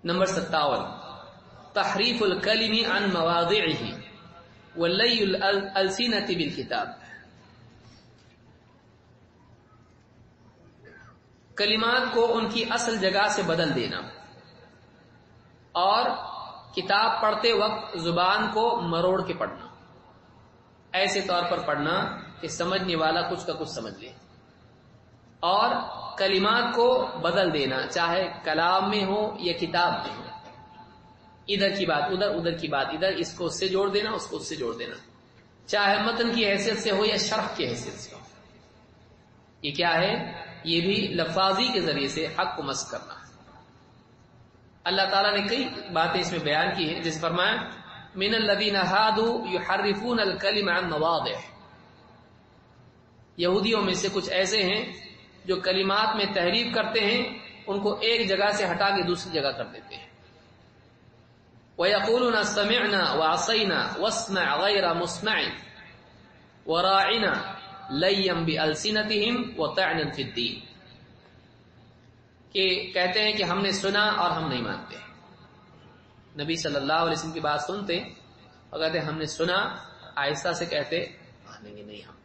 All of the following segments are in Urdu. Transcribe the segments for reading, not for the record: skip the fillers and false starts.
نمبر 57 تحریف الکلم عن مواضعہ ولی الالسنۃ بالکتاب، کلمات کو ان کی اصل جگہ سے بدل دینا اور کتاب پڑھتے وقت زبان کو مروڑ کے پڑھنا، ایسے طور پر پڑھنا کہ سمجھنے والا کچھ کا کچھ سمجھ لے، اور کلمات کو بدل دینا چاہے کلام میں ہو یا کتاب میں ہو، ادھر کی بات ادھر، ادھر کی بات ادھر، اس کو اس سے جوڑ دینا، اس کو اس سے جوڑ دینا، چاہے متن کی حیثیت سے ہو یا شرح کی حیثیت سے ہو۔ یہ کیا ہے؟ یہ بھی لفاظی کے ذریعے سے حق کو مسخ کرنا۔ اللہ تعالیٰ نے کئی باتیں اس میں بیان کی ہیں، جیسے فرمایا من الذین ہادوا یحرفون الکلم عن مواضعہ، یہودیوں میں سے کچھ ایسے ہیں جو کلمات میں تحریف کرتے ہیں، ان کو ایک جگہ سے ہٹا کے دوسری جگہ کر دیتے ہیں۔ وَيَقُولُونَ سَمِعْنَا وَعَصَيْنَا وَاسْمَعْ غَيْرَ مُسْمَعٍ وَرَاعِنَا لَيًّا بِأَلْسِنَتِهِمْ وَطَعْنًا فِي الدِّينِ، کہ کہتے ہیں کہ ہم نے سنا اور ہم نہیں مانتے۔ نبی صلی اللہ علیہ وسلم کی بات سنتے اور کہتے ہم نے سنا، آہستہ سے کہتے مانیں گے نہیں ہم،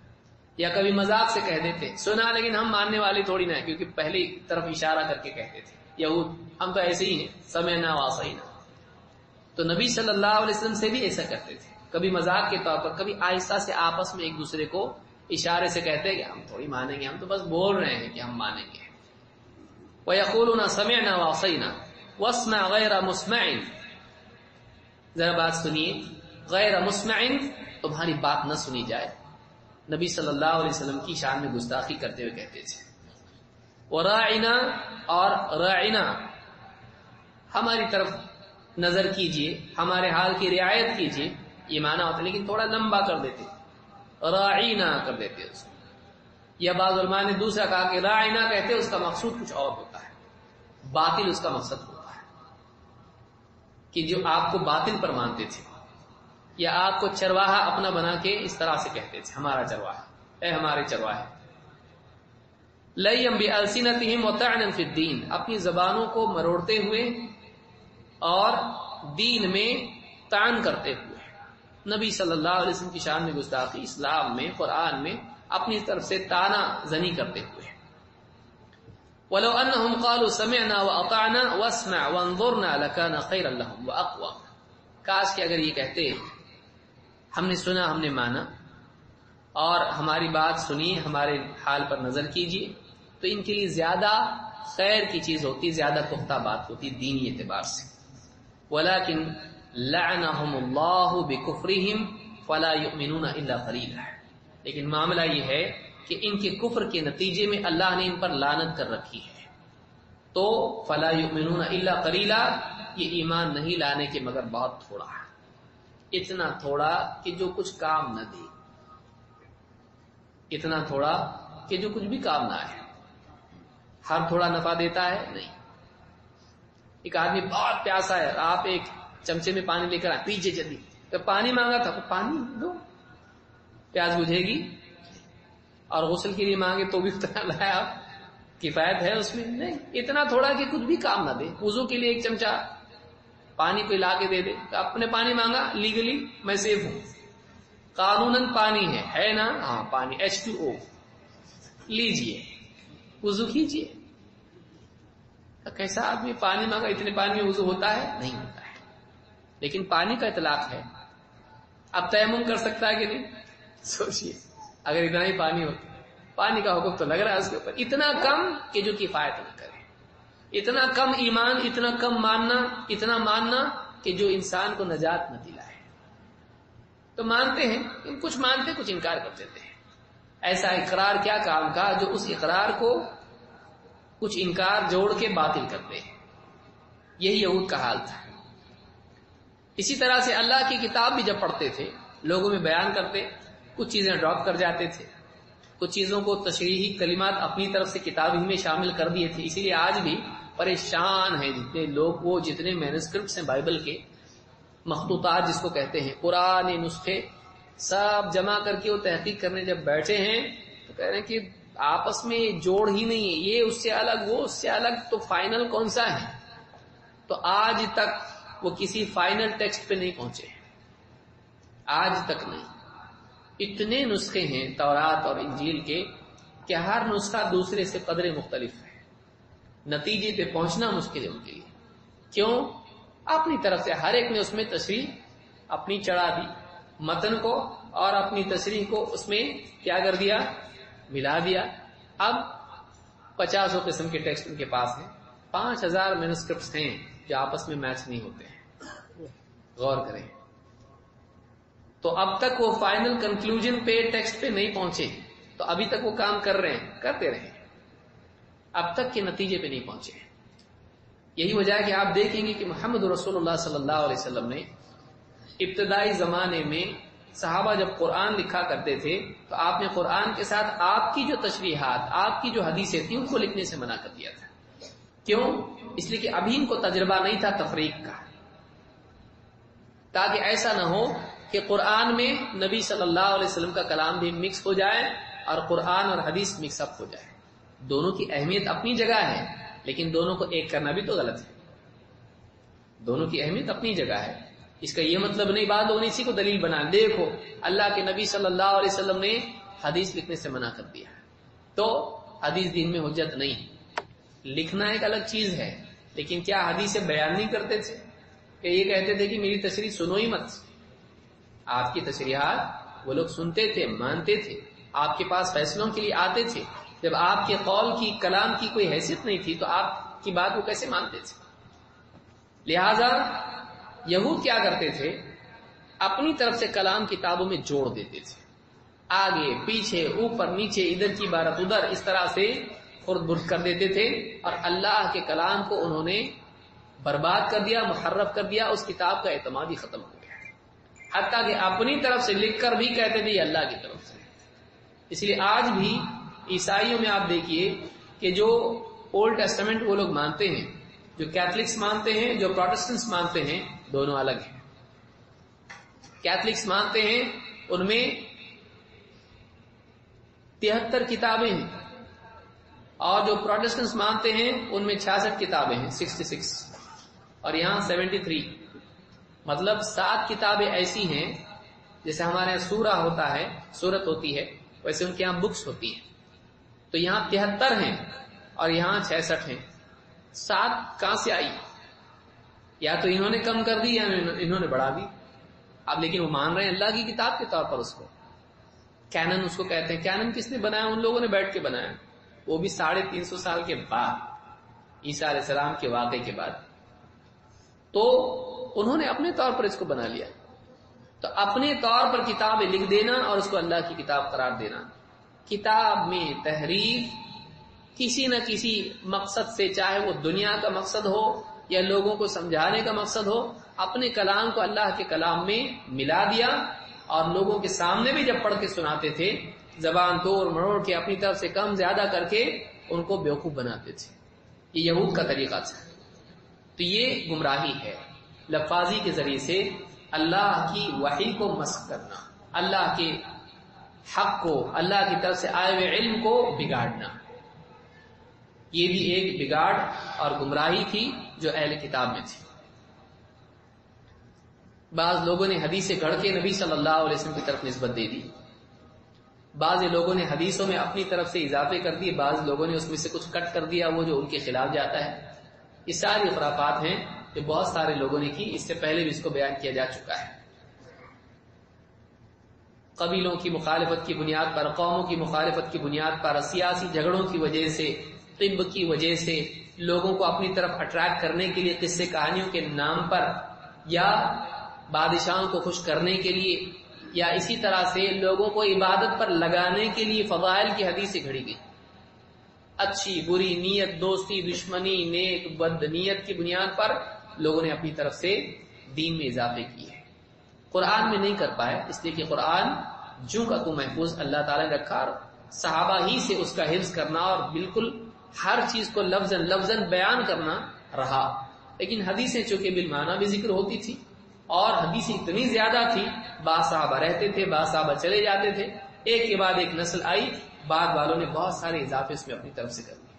یا کبھی مذاق سے کہہ دیتے سنا لیکن ہم ماننے والے تھوڑی نہ، کیونکہ پہلی طرف اشارہ کر کے کہتے تھے یہود، ہم تو ایسے ہی ہیں سمعنا وعصینا۔ تو نبی صلی اللہ علیہ وسلم سے بھی ایسا کرتے تھے، کبھی مذاق کے طور پر، کبھی آہستہ سے آپس میں ایک دوسرے کو اشارے سے کہتے کہ ہم تھوڑی مانیں گے، ہم تو بس بول رہے ہیں کہ ہم مانیں گے۔ وَيَقُولُونَ سَمِعْنَا وَعَصَيْنَا وَاسْمَعْ غَيْرَ مُسْمَعٍ، ذرا بات سنیے، غیر مسمع، تمہاری بات نہ سنی جائے، نبی صلی اللہ علیہ وسلم کی شان میں گستاخی کرتے ہوئے کہتے تھے۔ وراعنا، اور راعنا ہماری طرف نظر کیجئے، ہمارے حال کی رعایت کیجئے، یہ معنی ہوتا ہے، لیکن تھوڑا لمبا کر دیتے، راعینا کر دیتے اس کو۔ یا بعض علماء نے دوسرا کہا کہ راعینا کہتے اس کا مقصود کچھ اور ہوتا ہے، باطل اس کا مقصد ہوتا ہے، کہ جو آپ کو باطل پر مانتے تھے یا آپ کو چرواہا اپنا بنا کے اس طرح سے کہتے تھے ہمارا چرواہا، اے ہمارے چرواہے۔ لَيًّا بِأَلْسِنَتِهِمْ وَطَعْنًا فِي الدِّينِ، اپنی زبانوں کو مروڑتے ہوئے اور دین میں طعن کرتے ہوئے، نبی صلی اللہ علیہ وسلم کی شان میں گستاخی، اسلام میں، قرآن میں اپنی طرف سے طعنہ زنی کرتے ہوئے۔ وَلَوْ أَنَّهُمْ قَالُوا سَمِعْنَا وَأَطَعْنَا وَاسْمَعْ وَانظُرْنَا لَكَانَ خَيْرًا لَهُمْ وَأَقْوَمَ، کاش کہ اگر یہ کہتے ہم نے سنا، ہم نے مانا، اور ہماری بات سنیے، ہمارے حال پر نظر کیجیے، تو ان کے لیے زیادہ خیر کی چیز ہوتی، زیادہ پختہ بات ہوتی دینی اعتبار سے۔ وَلَكِنْ لَعَنَهُمُ اللَّهُ بِكُفْرِهِمْ فَلَا يُؤْمِنُونَ إِلَّا قَلِيلًا، لیکن معاملہ یہ ہے کہ ان کے کفر کے نتیجے میں اللہ نے ان پر لعنت کر رکھی ہے، تو فَلَا يُؤْمِنُونَ إِلَّا قَلِيلًا، یہ ایمان نہیں لانے کے مگر بہت تھوڑا ہے، اتنا تھوڑا کہ جو کچھ کام نہ دے، اتنا تھوڑا کہ جو کچھ بھی کام نہ آئے۔ ہر تھوڑا نفع دیتا ہے؟ نہیں۔ ایک آدمی بہت پیاسا ہے، آپ ایک چمچے میں پانی لے کر آئے، پیجے جلدی، تو پانی مانگا تھا تو پانی دو، پیاس بجھے گی، اور غسل کے لیے مانگے تو بھی اتنا لایا، کفایت ہے اس میں؟ نہیں، اتنا تھوڑا کہ کچھ بھی کام نہ دے۔ وضو کے لیے ایک چمچہ پانی کو لا کے دے دے، تو اپنے پانی مانگا، لیگلی میں سیف ہوں، قانوناً پانی ہے نا، ہاں پانی H2O لیجئے، وضو کیجئے۔ کیسا آدمی پانی مانگا، اتنے پانی میں وضو ہوتا ہے؟ نہیں ہوتا ہے، لیکن پانی کا اطلاق ہے۔ اب تیمم کر سکتا ہے کہ نہیں؟ سوچئے اگر اتنا ہی پانی ہو، پانی کا حکم تو لگ رہا ہے اس کے اوپر، اتنا کم کہ جو کفایت نہ کرے، اتنا کم ایمان، اتنا کم ماننا، اتنا ماننا کہ جو انسان کو نجات نہ دلائے۔ تو مانتے ہیں، کچھ مانتے کچھ انکار کر دیتے ہیں۔ ایسا اقرار کیا کام کا جو اس اقرار کو کچھ انکار جوڑ کے باطل کرتے ہیں۔ یہی یہود کا حال تھا۔ اسی طرح سے اللہ کی کتاب بھی جب پڑھتے تھے، لوگوں میں بیان کرتے، کچھ چیزیں ڈراپ کر جاتے تھے، کچھ چیزوں کو تشریحی کلمات اپنی طرف سے کتاب ہی میں شامل کر دیے تھے۔ اسی لیے آج بھی پریشان ہیں جتنے لوگ، وہ جتنے مینuscripts ہیں بائبل کے، مخطوطات جس کو کہتے ہیں، پرانے نسخے سب جمع کر کے وہ تحقیق کرنے جب بیٹھے ہیں تو کہہ رہے ہیں کہ آپس میں جوڑ ہی نہیں ہے، یہ اس سے الگ، وہ اس سے الگ، تو فائنل کون سا ہے؟ تو آج تک وہ کسی فائنل ٹیکسٹ پہ نہیں پہنچے، آج تک نہیں۔ اتنے نسخے ہیں تورات اور انجیل کے کہ ہر نسخہ دوسرے سے قدرے مختلف ہے، نتیجے پہ پہنچنا مشکل ہے ان کے لیے۔ کیوں؟ اپنی طرف سے ہر ایک نے اس میں تشریح اپنی چڑھا دی، متن کو اور اپنی تشریح کو اس میں کیا کر دیا، ملا دیا۔ اب 50 قسم کے ٹیکسٹ ان کے پاس ہیں، 5000 مینوسکرپٹس ہیں جو آپس میں میچ نہیں ہوتے ہیں۔ غور کریں، تو اب تک وہ فائنل کنکلوژن پہ ٹیکسٹ پہ نہیں پہنچے، تو ابھی تک وہ کام کر رہے ہیں، کرتے رہے، اب تک کے نتیجے پہ نہیں پہنچے۔ یہی وجہ ہے کہ آپ دیکھیں گے کہ محمد رسول اللہ صلی اللہ علیہ وسلم نے ابتدائی زمانے میں صحابہ جب قرآن لکھا کرتے تھے تو آپ نے قرآن کے ساتھ آپ کی جو تشریحات، آپ کی جو حدیثیں تھیں ان کو لکھنے سے منع کر دیا تھا۔ کیوں؟ اس لیے کہ ابھی ان کو تجربہ نہیں تھا تفریق کا، تاکہ ایسا نہ ہو کہ قرآن میں نبی صلی اللہ علیہ وسلم کا کلام بھی مکس ہو جائے اور قرآن اور حدیث مکس اپ ہو جائے۔ دونوں کی اہمیت اپنی جگہ ہے، لیکن دونوں کو ایک کرنا بھی تو غلط ہے۔ دونوں کی اہمیت اپنی جگہ ہے، اس کا یہ مطلب نہیں بعد لوگوں نے اسی کو دلیل بنا، دیکھو اللہ کے نبی صلی اللہ علیہ وسلم نے حدیث لکھنے سے منع کر دیا، تو حدیث دین میں حجت نہیں۔ لکھنا ایک الگ چیز ہے، لیکن کیا حدیثیں بیان نہیں کرتے تھے کہ یہ کہتے تھے کہ میری تشریح سنو ہی مت؟ آپ کی تشریحات وہ لوگ سنتے تھے، مانتے تھے، آپ کے پاس فیصلوں کے لیے آتے تھے۔ جب آپ کے قول کی، کلام کی کوئی حیثیت نہیں تھی تو آپ کی بات وہ کیسے مانتے تھے؟ لہذا یہود کیا کرتے تھے، اپنی طرف سے کلام کتابوں میں جوڑ دیتے تھے، آگے پیچھے اوپر نیچے ادھر کی بارت ادھر، اس طرح سے خرد برد کر دیتے تھے، اور اللہ کے کلام کو انہوں نے برباد کر دیا، محرف کر دیا، اس کتاب کا اعتماد ہی ختم ہو گیا، حتیٰ کہ اپنی طرف سے لکھ کر بھی کہتے تھے یہ اللہ کی طرف سے۔ اس لیے آج بھی عیسائیوں میں آپ دیکھیے کہ جو اولڈ ٹیسٹمنٹ وہ لوگ مانتے ہیں، جو کیتھلکس مانتے ہیں، جو پروٹسٹنٹس مانتے ہیں، دونوں الگ ہیں۔ کیتھلکس مانتے ہیں ان میں 73 کتابیں ہیں، اور جو پروٹسٹنٹس مانتے ہیں ان میں 66 کتابیں ہیں، 66، اور یہاں 73، مطلب 7 کتابیں ایسی ہیں جیسے ہمارے یہاں سورہ ہوتا ہے، سورت ہوتی ہے، ویسے ان کے یہاں بکس ہوتی ہیں۔ تو یہاں 73 ہیں اور یہاں 66 ہیں۔ 7 کہاں سے آئی؟ یا تو انہوں نے کم کر دی یا انہوں نے بڑھا دی۔ اب لیکن وہ مان رہے ہیں اللہ کی کتاب کے طور پر اس کو، کینن اس کو کہتے ہیں۔ کینن کس نے بنایا؟ ان لوگوں نے بیٹھ کے بنایا، وہ بھی 350 سال کے بعد، عیسیٰ علیہ السلام کے واقعے کے بعد۔ تو انہوں نے اپنے طور پر اس کو بنا لیا۔ تو اپنے طور پر کتابیں لکھ دینا اور اس کو اللہ کی کتاب قرار دینا، کتاب میں تحریف کسی نہ کسی مقصد سے، چاہے وہ دنیا کا مقصد ہو یا لوگوں کو سمجھانے کا مقصد ہو، اپنے کلام کو اللہ کے کلام میں ملا دیا، اور لوگوں کے سامنے بھی جب پڑھ کے سناتے تھے زبان توڑ مروڑ کے، اپنی طرف سے کم زیادہ کر کے ان کو بیوقوف بناتے تھے۔ یہ یہود کا طریقہ تھا۔ تو یہ گمراہی ہے، لفاظی کے ذریعے سے اللہ کی وحی کو مسخ کرنا، اللہ کے حق کو، اللہ کی طرف سے آئے ہوئے علم کو بگاڑنا۔ یہ بھی ایک بگاڑ اور گمراہی تھی جو اہل کتاب میں تھی۔ بعض لوگوں نے حدیثیں گھڑ کے نبی صلی اللہ علیہ وسلم کی طرف نسبت دے دی، بعض لوگوں نے حدیثوں میں اپنی طرف سے اضافے کر دیے، بعض لوگوں نے اس میں سے کچھ کٹ کر دیا وہ جو ان کے خلاف جاتا ہے۔ یہ ساری خرافات ہیں جو بہت سارے لوگوں نے کی، اس سے پہلے بھی اس کو بیان کیا جا چکا ہے۔ قبیلوں کی مخالفت کی بنیاد پر، قوموں کی مخالفت کی بنیاد پر، سیاسی جھگڑوں کی وجہ سے، طب کی وجہ سے، لوگوں کو اپنی طرف اٹریکٹ کرنے کے لیے قصے کہانیوں کے نام پر، یا بادشاہوں کو خوش کرنے کے لیے، یا اسی طرح سے لوگوں کو عبادت پر لگانے کے لیے فضائل کی حدیثیں گھڑی گئی۔ اچھی بری نیت، دوستی دشمنی، نیک بد نیت کی بنیاد پر لوگوں نے اپنی طرف سے دین میں اضافے کیے ہیں۔ قرآن میں نہیں کر پائے، اس لیے کہ قرآن جو کا تو محفوظ اللہ تعالی نے رکھا، اور صحابہ ہی سے اس کا حفظ کرنا اور بالکل ہر چیز کو لفظاً لفظاً بیان کرنا رہا۔ لیکن حدیثیں چونکہ بالمعنی بھی ذکر ہوتی تھی، اور حدیثیں اتنی زیادہ تھی، بعض صحابہ رہتے تھے، بعض صحابہ چلے جاتے تھے، ایک کے بعد ایک نسل آئی، بعد والوں نے بہت سارے اضافے اس میں اپنی طرف سے کر دیے۔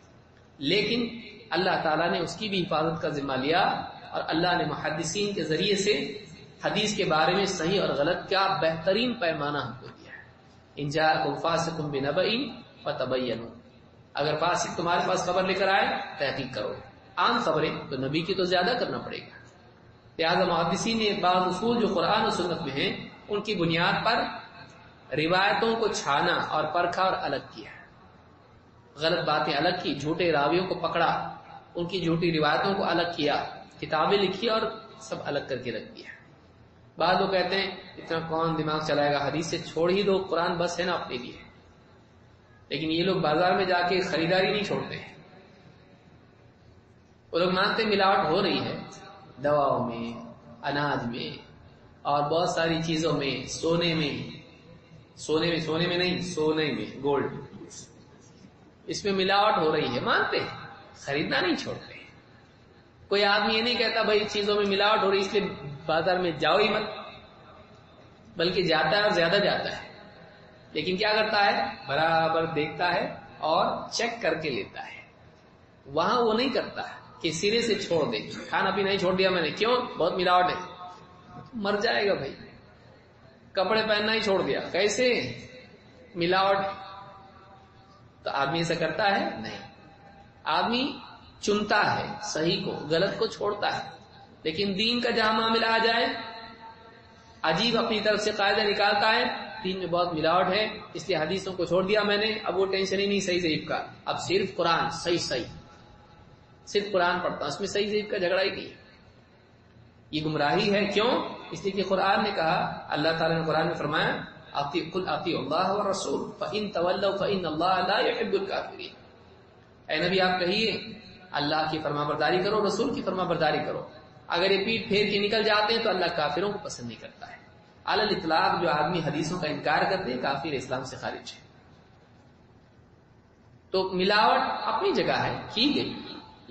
لیکن اللہ تعالیٰ نے اس کی بھی حفاظت کا ذمہ لیا اور اللہ نے محدثین کے ذریعے سے حدیث کے بارے میں صحیح اور غلط کا بہترین پیمانہ ہم کو دیا ہے. ان جاءکم فاسق بنبأ فتبینوا، اگر فاسق تمہارے پاس خبر لے کر آئے تحقیق کرو. عام خبریں تو نبی کی تو زیادہ کرنا پڑے گا. لہذا محدثین نے بعض اصول جو قرآن و سنت میں ہیں ان کی بنیاد پر روایتوں کو چھانا اور پرکھا اور الگ کیا، غلط باتیں الگ کی، جھوٹے راویوں کو پکڑا، ان کی جھوٹی روایتوں کو الگ کیا، کتابیں لکھی اور سب الگ کر کے رکھ دیا. بعض لوگ کہتے ہیں اتنا کون دماغ چلائے گا، حدیث سے چھوڑ ہی دو، قرآن بس ہے نا اپنے لیے. لیکن یہ لوگ بازار میں جا کے خریداری نہیں چھوڑتے ہیں. وہ لوگ مانتے ملاوٹ ہو رہی ہے دواؤں میں، اناج میں اور بہت ساری چیزوں میں، سونے میں گولڈ، اس میں ملاوٹ ہو رہی ہے، مانتے ہیں، خریدنا نہیں چھوڑتے. کوئی آدمی یہ نہیں کہتا بھائی چیزوں میں ملاوٹ ہو رہی اس لیے بازار میں جاؤ ہی مت، بلکہ جاتا ہے اور زیادہ جاتا ہے. لیکن کیا کرتا ہے، برابر دیکھتا ہے اور چیک کر کے لیتا ہے. وہاں وہ نہیں کرتا کہ سرے سے چھوڑ دے، کھانا پینا ہی چھوڑ دیا میں نے، کیوں؟ بہت ملاوٹ ہے. مر جائے گا بھائی. کپڑے پہننا ہی چھوڑ دیا، کیسے؟ ملاوٹ. تو آدمی ایسا کرتا ہے؟ نہیں. آدمی چنتا ہے صحیح کو، غلط کو چھوڑتا ہے. لیکن دین کا جہاں معاملہ آ جائے عجیب اپنی طرف سے قاعدہ نکالتا ہے، دین میں بہت ملاوٹ ہے اس لیے حدیثوں کو چھوڑ دیا میں نے، اب وہ ٹینشن ہی نہیں صحیح ضعیف کا، اب صرف قرآن صحیح صرف قرآن پڑھتا ہوں، اس میں صحیح ضعیف کا جھگڑا ہی نہیں. یہ گمراہی ہے. کیوں؟ اس لیے کہ قرآن نے کہا، اللہ تعالیٰ نے قرآن میں فرمایا قل اطیعوا اللہ والرسول فإن تولوا فإن اللہ لا يحب الكافرین. اے نبی آپ کہیے اللہ کی فرما برداری کرو، رسول کی فرما برداری کرو. اگر یہ پیٹ پھیر کے نکل جاتے ہیں تو اللہ کافروں کو پسند نہیں کرتا ہے. علی الاطلاق جو آدمی حدیثوں کا انکار کرتے ہیں کافر، اسلام سے خارج ہے. تو ملاوٹ اپنی جگہ ہے کی گئی،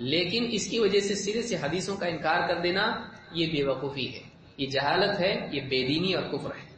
لیکن اس کی وجہ سے سرے سے حدیثوں کا انکار کر دینا یہ بے وقوفی ہے، یہ جہالت ہے، یہ بے دینی اور کفر ہے.